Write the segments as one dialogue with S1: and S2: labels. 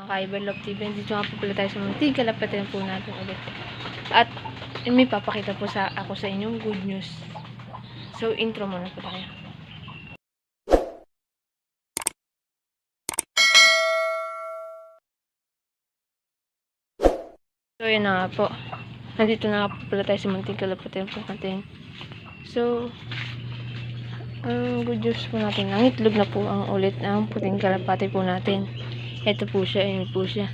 S1: ka-Iber Love TV. Dito nga po pala tayo sa munting kalapatan po natin ulit. At may papakita po ako sa inyong good news. So, intro muna po tayo. So, yun na nga po. Nandito na nga po pala tayo sa munting kalapatan po natin. So, ang good news po natin, ang itlog na po ang ulit ng puting kalapati po natin. Ito po siya, ayun po siya.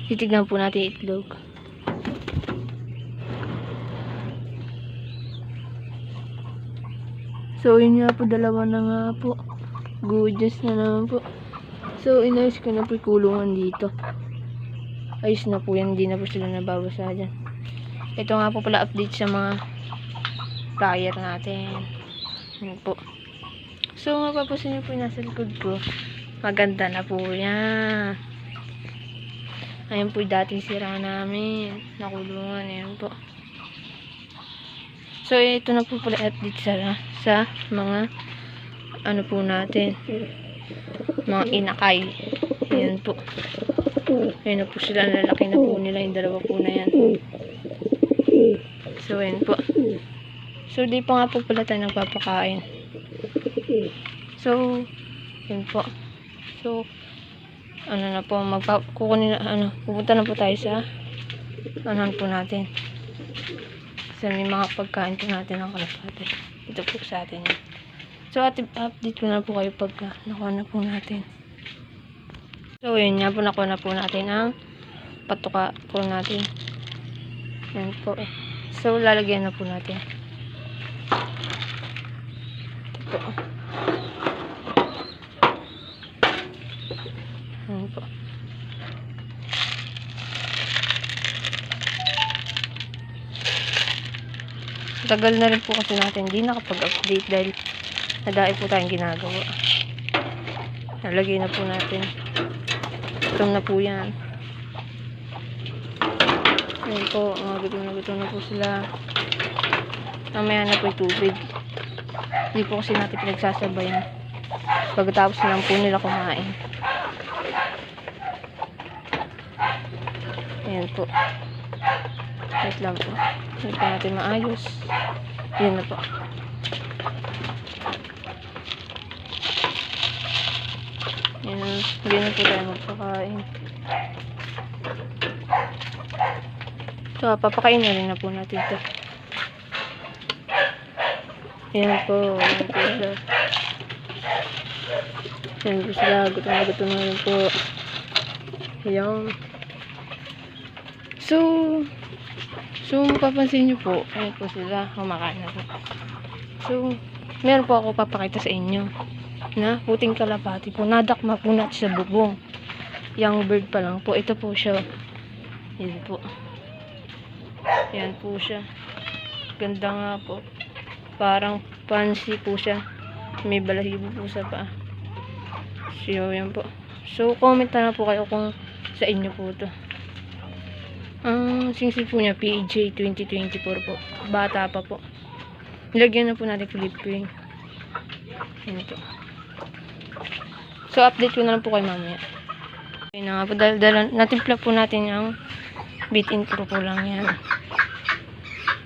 S1: Titignan po natin itlog. So, yun nga po, dalawa na nga po. Good news na naman po. So, inayos ko na po yung kulungan dito. Ayos na po yan, hindi na po sila nababasa dyan. Ito nga po pala update sa mga flyer natin. Yun po. So, mapapasin nyo po yung nasa likod ko. Maganda na po yan. Ayan po yung dating sira namin. Nakulungan. Ayan po. So, ito na po pala update sa mga ano po natin. Mga inakay. Ayan po. Ayan na po sila. Lalaki na po nila. Yung dalawa po na yan. So, ayan po. So, di pa nga po pala tayo nagpapakain. So, yun po. So, ano na po, pupunta na po tayo sa anuhan po natin. Kasi may mga pagkain po natin ng kalapate. Ito po sa atin yan. So, update ko na po kayo pagka nakuha na po natin. So, yun nga po, nakuha na po natin ang patuka po natin. Yan po. So, lalagyan na po natin. Ito po. Yan po. Tagal na rin po kasi natin hindi nakapag-update dahil nadai po tayong ginagawa. Nalagay na po natin. Gutom na po yan. Yan po, gutom na po sila. Mamaya na po yung tubig. Hindi po kasi natin pinagsasabayan. Pagkatapos lang po nila kumain. Ayan po. Wait lang po. Hindi pa natin maayos. Ayan na po. Ayan. Hindi na po tayo magpakain. So, papakain na rin na po natin ito. Ayan po. Ayan po siya. Ayan po sila. Gutom na rin po. Ayan. So, mapapansin nyo po, ayan po sila, kumakain na po. So, meron po ako papakita sa inyo na puting kalapati po, nadakma po natin sa bubong. Young bird pa lang po, ito po siya. Ayan po. Ayan po siya. Ganda nga po. Parang fancy po siya. May balahibo po sa paa. So, ayan po. So, comment na po kayo kung sa inyo po to. Ang singsing po niya, PJ 2024 po. Bata pa po. Nilagyan na po natin clipping. Ayan po. So, update ko na lang po kayo mamaya. Ayan na nga po. Natimpla po natin yung bit-in pro po lang yan.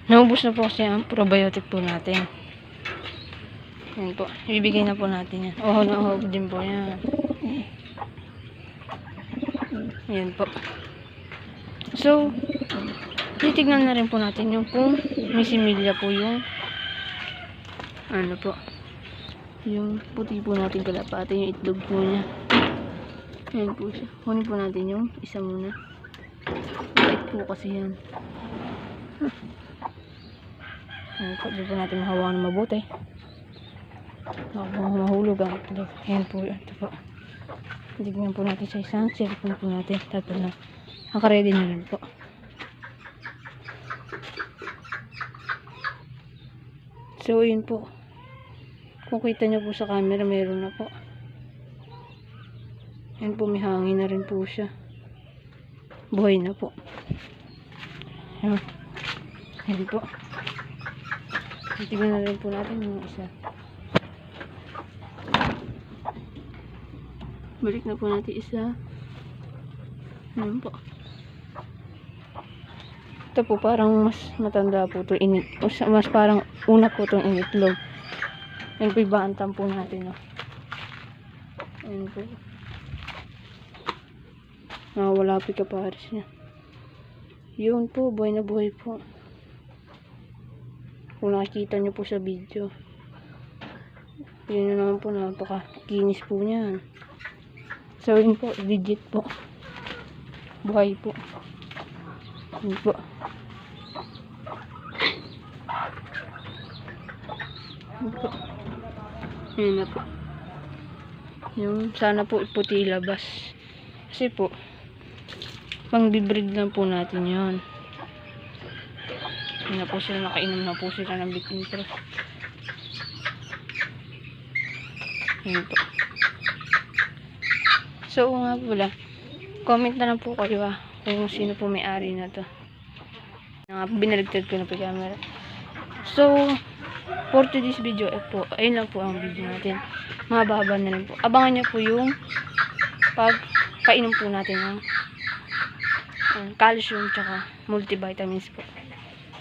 S1: Naubos na po kasi ang probiotic po natin. Ayan po. Ibibigay na po natin yan. Oh, na din po yan. Ayan po. So, titignan na rin po natin yung kung may similya po yung ano po, yung puti po natin kalapate, yung itlog po niya. Ayan po siya. Kunin po natin yung isa muna. Bait po kasi yan. Ayan po, di po natin mahawakan na mabuti. Mahulog ang itlog. Ayan po, ito po. Titignan po natin sa isang cellphone po natin. Tapos na naka-ready na rin po. So, yun po. Kung kita nyo po sa camera, meron na po. Yan po, may hangin na rin po siya. Buhay na po. Yan. Yan po. Tignan na rin po natin yung isa. Balik na po natin isa. Ayan po. Ito po parang mas matanda po ito. Mas parang una po itong initlog. Ayan po yung bantam po natin. Oh. Ayan po. Wala po yung kapares niya. Yun po, buhay na buhay po. Kung nakikita nyo po sa video. Yun naman po, napakakinis po niyan. So yun po, legit po. Buhay po. Yun po. Yun po. Yun na po. Yung sana po puti labas. Kasi po, pang bibreed lang po natin yun. Yun na po sila, nakainom na po sila ng bitin pro. Yun po. So nga pala, comment na lang po kayo kung sino po may-ari na to. Binaligtad ko na po yung camera. So, for today's video, po, ayun lang po ang video natin. Mahaba na lang po. Abangan nyo po yung pagpainom po natin ng calcium tsaka multivitamins po.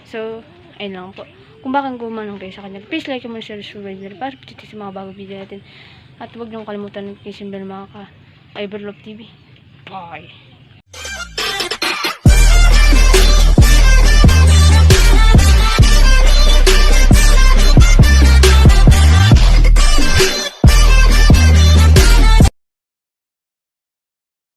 S1: So, ayun lang po. Kung bakit gumanong kayo sa kanya, please like, comment, share, subscribe para pati sa mga bagong video natin. At huwag niyong kalimutan ng notification bell mga ka Iberlove TV. Bye!